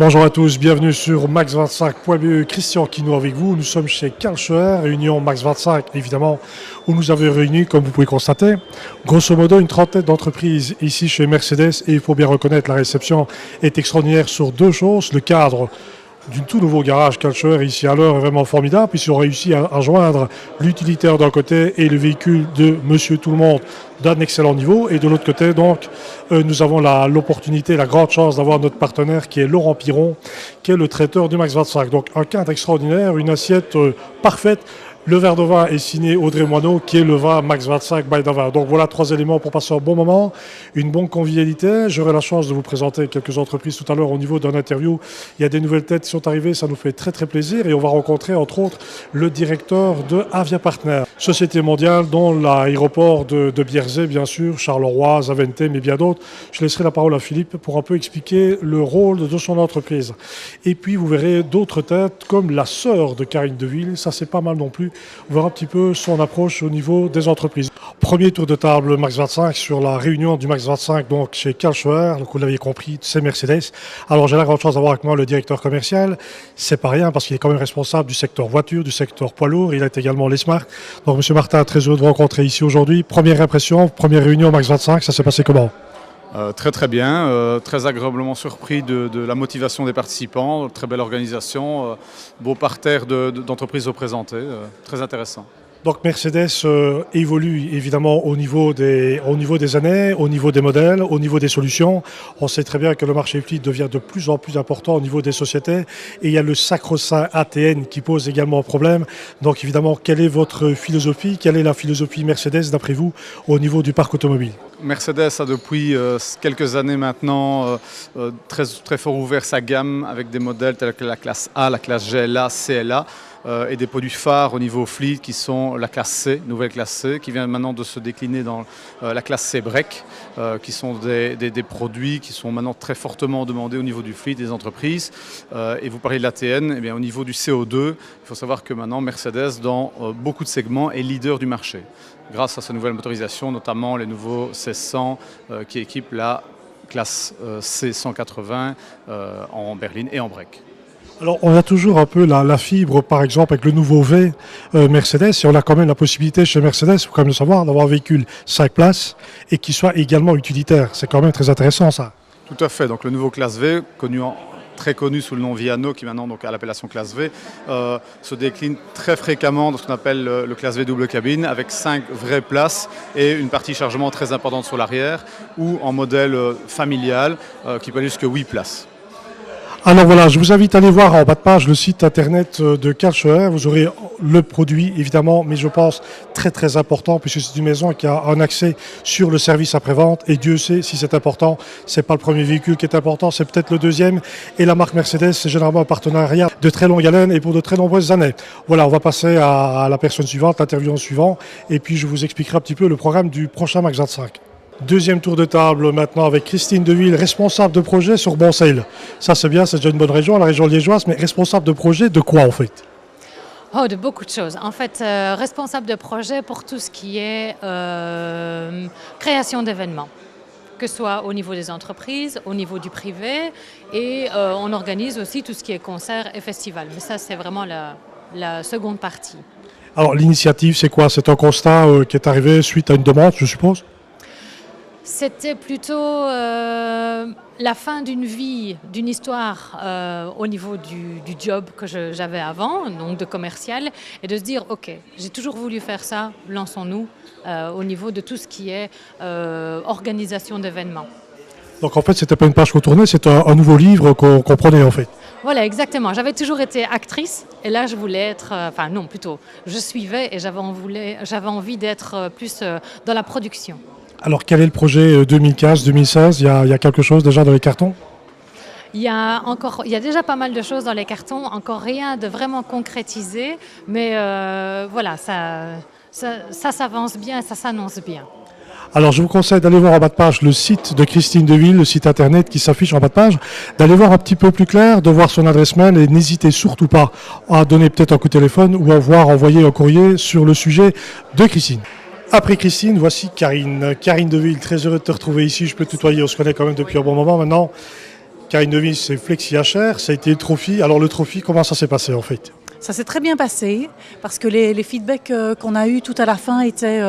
Bonjour à tous, bienvenue sur Max25.be. Christian Quinault avec vous. Nous sommes chez Karl Schoer, réunion Max 25 évidemment, où nous avons réuni, comme vous pouvez constater, grosso modo une trentaine d'entreprises ici chez Mercedes. Et il faut bien reconnaître, la réception est extraordinaire sur deux choses. Le cadre d'un tout nouveau garage Karl Schoer ici à l'heure est vraiment formidable, puisqu'ils ont réussi à joindre l'utilitaire d'un côté et le véhicule de Monsieur Tout-le-Monde d'un excellent niveau. Et de l'autre côté, donc, nous avons l'opportunité, la grande chance d'avoir notre partenaire qui est Laurent Piron, qui est le traiteur du Max 25. Donc un cadre extraordinaire, une assiette parfaite. Le verre de vin est signé Audrey Moineau, qui est le vin Max 25 by Davin. Donc voilà trois éléments pour passer un bon moment, une bonne convivialité. J'aurai la chance de vous présenter quelques entreprises tout à l'heure au niveau d'un interview. Il y a des nouvelles têtes qui sont arrivées, ça nous fait très très plaisir. Et on va rencontrer entre autres le directeur de Avia Partner, société mondiale dont l'aéroport de Bierzet, bien sûr, Charleroi, Zaventem et bien d'autres. Je laisserai la parole à Philippe pour un peu expliquer le rôle de son entreprise. Et puis vous verrez d'autres têtes comme la sœur de Karine Deville, ça c'est pas mal non plus. Voir un petit peu son approche au niveau des entreprises. Premier tour de table Max 25 sur la réunion du Max 25 donc chez Karl Schoer, donc vous l'avez compris, c'est Mercedes. Alors j'ai la grande chance d'avoir avec moi le directeur commercial. C'est pas rien parce qu'il est quand même responsable du secteur voiture, du secteur poids lourd. Il est également les Smart. Donc Monsieur Martin, très heureux de vous rencontrer ici aujourd'hui. Première impression, première réunion Max 25, ça s'est passé comment ? Très bien, très agréablement surpris de la motivation des participants, très belle organisation, beau parterre d'entreprises représentées, très intéressant. Donc Mercedes évolue évidemment au niveau des années, au niveau des modèles, au niveau des solutions. On sait très bien que le marché fleet devient de plus en plus important au niveau des sociétés. Et il y a le sacro-saint ATN qui pose également un problème. Donc évidemment, quelle est votre philosophie? Quelle est la philosophie Mercedes d'après vous au niveau du parc automobile? Mercedes a depuis quelques années maintenant très fort ouvert sa gamme avec des modèles tels que la classe A, la classe GLA, CLA. Et des produits phares au niveau fleet qui sont la classe C, nouvelle classe C, qui vient maintenant de se décliner dans la classe C Break, qui sont des produits qui sont maintenant très fortement demandés au niveau du fleet des entreprises. Et vous parlez de l'ATN, eh bien, au niveau du CO2, il faut savoir que maintenant Mercedes, dans beaucoup de segments, est leader du marché, grâce à sa nouvelle motorisation, notamment les nouveaux C100 qui équipent la classe C180 en berline et en break. Alors, on a toujours un peu la fibre, par exemple, avec le nouveau V Mercedes, et on a quand même la possibilité chez Mercedes, il faut quand même le savoir, d'avoir un véhicule 5 places et qui soit également utilitaire. C'est quand même très intéressant, ça. Tout à fait. Donc, le nouveau classe V, très connu sous le nom Viano, qui maintenant donc, a l'appellation classe V, se décline très fréquemment dans ce qu'on appelle le classe V double cabine, avec 5 vraies places et une partie chargement très importante sur l'arrière, ou en modèle familial, qui peut aller jusqu'à 8 places. Alors voilà, je vous invite à aller voir en bas de page le site internet de Karl Schoer. Vous aurez le produit évidemment, mais je pense très très important puisque c'est une maison qui a un accès sur le service après-vente et Dieu sait si c'est important. C'est pas le premier véhicule qui est important, c'est peut-être le deuxième. Et la marque Mercedes, c'est généralement un partenariat de très longue haleine et pour de très nombreuses années. Voilà, on va passer à la personne suivante, l'interviewant suivant, et puis je vous expliquerai un petit peu le programme du prochain Max 25. Deuxième tour de table maintenant avec Christine Deville, responsable de projet sur Bonseil. Ça c'est bien, c'est déjà une bonne région, la région liégeoise, mais responsable de projet de quoi en fait? Oh, de beaucoup de choses. En fait, responsable de projet pour tout ce qui est création d'événements, que ce soit au niveau des entreprises, au niveau du privé, et on organise aussi tout ce qui est concerts et festivals. Mais ça, c'est vraiment la seconde partie. Alors l'initiative, c'est quoi? C'est un constat qui est arrivé suite à une demande, je suppose? C'était plutôt la fin d'une vie, d'une histoire au niveau du job que j'avais avant, donc de commercial, et de se dire, ok, j'ai toujours voulu faire ça, lançons-nous au niveau de tout ce qui est organisation d'événements. Donc en fait, c'était pas une page qu'on tournait, c'est un nouveau livre qu'on prenait en fait. Voilà, exactement. J'avais toujours été actrice et là, je voulais être... Enfin non, plutôt, je suivais et j'avais envie d'être plus dans la production. Alors quel est le projet 2015-2016 ? Il y a quelque chose déjà dans les cartons ? Il y a déjà pas mal de choses dans les cartons, encore rien de vraiment concrétisé, mais voilà, ça s'avance bien, ça s'annonce bien. Alors je vous conseille d'aller voir en bas de page le site de Christine Deville, le site internet qui s'affiche en bas de page, d'aller voir un petit peu plus clair, de voir son adresse mail et n'hésitez surtout pas à donner peut-être un coup de téléphone ou à envoyer un courrier sur le sujet de Christine. Après Christine, voici Karine. Karine Deville, très heureux de te retrouver ici. Je peux te tutoyer, on se connaît quand même depuis un bon moment maintenant. Karine Deville, c'est Flexi HR, ça a été le Trophy. Alors le Trophy, comment ça s'est passé en fait? Ça s'est très bien passé parce que les feedbacks qu'on a eus tout à la fin étaient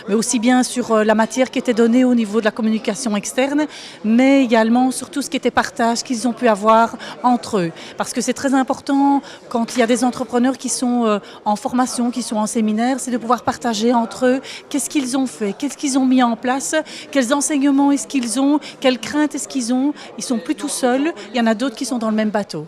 mais aussi bien sur la matière qui était donnée au niveau de la communication externe, mais également sur tout ce qui était partage qu'ils ont pu avoir entre eux. Parce que c'est très important quand il y a des entrepreneurs qui sont en formation, qui sont en séminaire, c'est de pouvoir partager entre eux qu'est-ce qu'ils ont fait, qu'est-ce qu'ils ont mis en place, quels enseignements est-ce qu'ils ont, quelles craintes est-ce qu'ils ont. Ils sont plus tout seuls, il y en a d'autres qui sont dans le même bateau.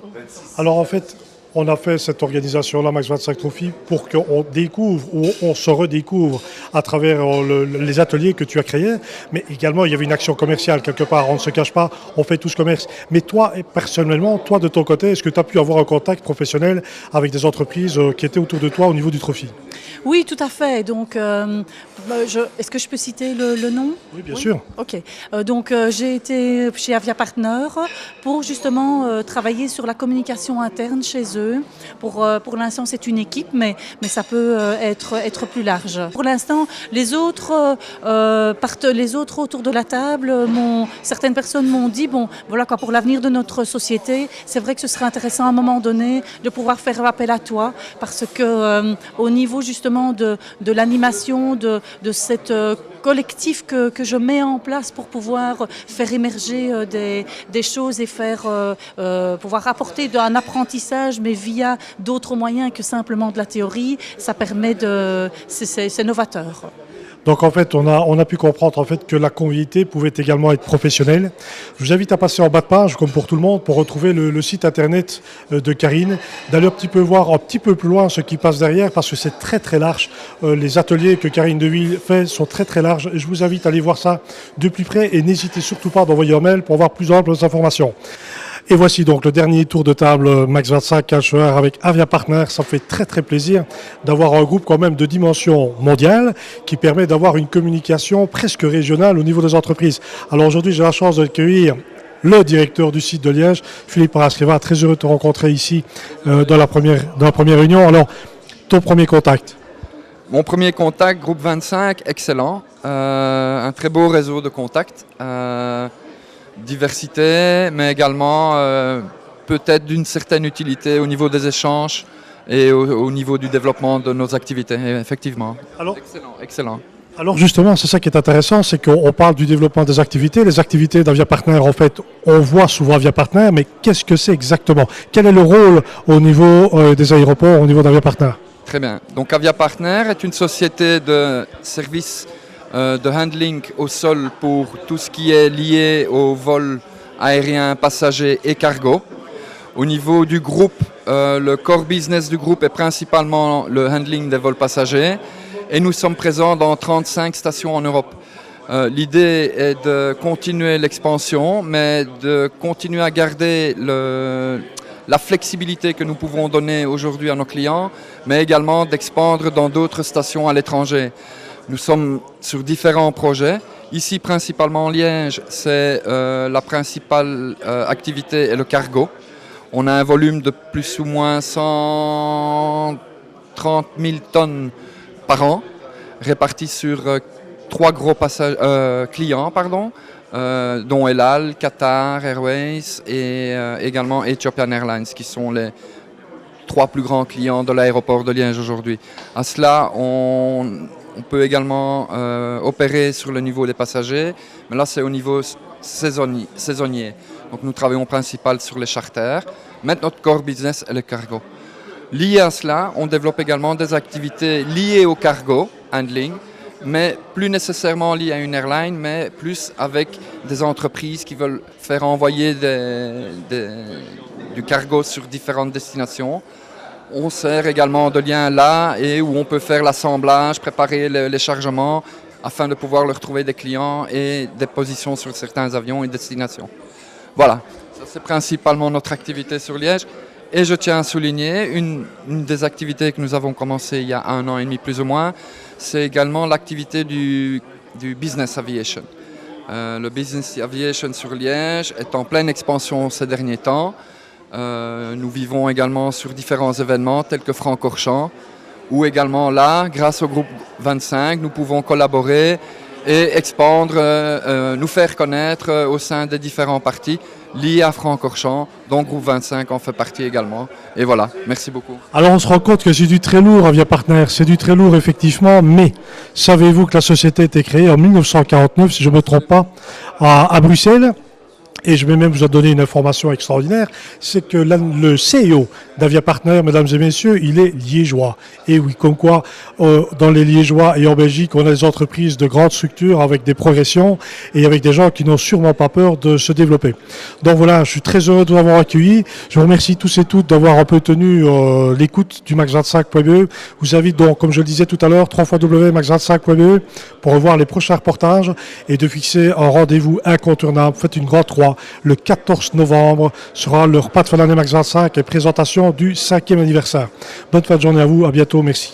Alors en fait, on a fait cette organisation-là, Max 25 Trophy, pour qu'on découvre ou on se redécouvre à travers les ateliers que tu as créés. Mais également, il y avait une action commerciale quelque part. On ne se cache pas, on fait tous commerce. Mais toi, personnellement, toi de ton côté, est-ce que tu as pu avoir un contact professionnel avec des entreprises qui étaient autour de toi au niveau du Trophy? Oui, tout à fait. Donc, est-ce que je peux citer le nom? Oui, bien sûr. Ok. Donc, j'ai été chez Avia Partner pour justement travailler sur la communication interne chez eux. Pour l'instant, c'est une équipe, mais ça peut être plus large. Pour l'instant, les autres autour de la table, certaines personnes m'ont dit, bon, voilà quoi, pour l'avenir de notre société, c'est vrai que ce serait intéressant à un moment donné de pouvoir faire appel à toi, parce que au niveau justement de l'animation, de cette collectif que je mets en place pour pouvoir faire émerger des choses et pouvoir apporter un apprentissage, mais via d'autres moyens que simplement de la théorie, ça permet c'est novateur. Donc en fait, on a pu comprendre en fait que la convivialité pouvait également être professionnelle. Je vous invite à passer en bas de page, comme pour tout le monde, pour retrouver le site internet de Karine, d'aller voir un petit peu plus loin ce qui passe derrière, parce que c'est très très large. Les ateliers que Karine Deville fait sont très très larges. Je vous invite à aller voir ça de plus près et n'hésitez surtout pas d'envoyer un mail pour avoir plus d'amples informations. Et voici donc le dernier tour de table Max 25 HR avec Avia Partner. Ça me fait très très plaisir d'avoir un groupe quand même de dimension mondiale qui permet d'avoir une communication presque régionale au niveau des entreprises. Alors aujourd'hui, j'ai la chance d'accueillir le directeur du site de Liège, Philippe Parascriva. Très heureux de te rencontrer ici dans la première réunion. Alors, ton premier contact? Mon premier contact, groupe 25, excellent. Un très beau réseau de contacts. Diversité, mais également peut-être d'une certaine utilité au niveau des échanges et au niveau du développement de nos activités, effectivement. Alors, excellent. Alors justement, c'est ça qui est intéressant, c'est qu'on parle du développement des activités. Les activités d'Avia Partner, en fait, on voit souvent Avia Partner, mais qu'est-ce que c'est exactement? Quel est le rôle au niveau des aéroports, au niveau d'Avia Partner? Très bien. Donc Avia Partner est une société de services de handling au sol pour tout ce qui est lié au vol aérien, passagers et cargo. Au niveau du groupe, le core business du groupe est principalement le handling des vols passagers et nous sommes présents dans 35 stations en Europe. L'idée est de continuer l'expansion, mais de continuer à garder la flexibilité que nous pouvons donner aujourd'hui à nos clients, mais également d'expandre dans d'autres stations à l'étranger. Nous sommes sur différents projets. Ici, principalement en Liège, c'est la principale activité est le cargo. On a un volume de plus ou moins 130 000 tonnes par an, répartis sur 3 gros clients, dont El Al, Qatar Airways et également Ethiopian Airlines, qui sont les 3 plus grands clients de l'aéroport de Liège aujourd'hui. À cela, on peut également opérer sur le niveau des passagers, mais là c'est au niveau saisonnier. Donc nous travaillons principalement sur les charters, mais notre core business est le cargo. Lié à cela, on développe également des activités liées au cargo, handling, mais plus nécessairement liées à une airline, mais plus avec des entreprises qui veulent faire envoyer du cargo sur différentes destinations. On sert également de lien là et où on peut faire l'assemblage, préparer les chargements afin de pouvoir leur trouver des clients et des positions sur certains avions et destinations. Voilà, ça c'est principalement notre activité sur Liège. Et je tiens à souligner une des activités que nous avons commencé il y a 1 an et demi plus ou moins, c'est également l'activité du business aviation. Le business aviation sur Liège est en pleine expansion ces derniers temps. Nous vivons également sur différents événements tels que Francorchamps, où également là, grâce au groupe 25, nous pouvons collaborer et expandre, nous faire connaître au sein des différents partis liés à Francorchamps, dont Groupe 25 en fait partie également. Et voilà, merci beaucoup. Alors on se rend compte que c'est du très lourd, Avia Partner, c'est du très lourd effectivement, mais savez-vous que la société a été créée en 1949, si je ne me trompe pas, à Bruxelles? Et je vais même vous donner une information extraordinaire, c'est que le CEO d'Avia Partner, mesdames et messieurs, il est liégeois. Et oui, comme quoi, dans les liégeois et en Belgique, on a des entreprises de grandes structures avec des progressions et avec des gens qui n'ont sûrement pas peur de se développer. Donc voilà, je suis très heureux de vous avoir accueilli. Je vous remercie tous et toutes d'avoir un peu tenu l'écoute du max25.be. Vous invite donc, comme je le disais tout à l'heure, www.max25.be pour revoir les prochains reportages et de fixer un rendez-vous incontournable. Faites une grande 3. Le 14 novembre sera le repas de fin d'année Max 25 et présentation du 5e anniversaire. Bonne fin de journée à vous, à bientôt, merci.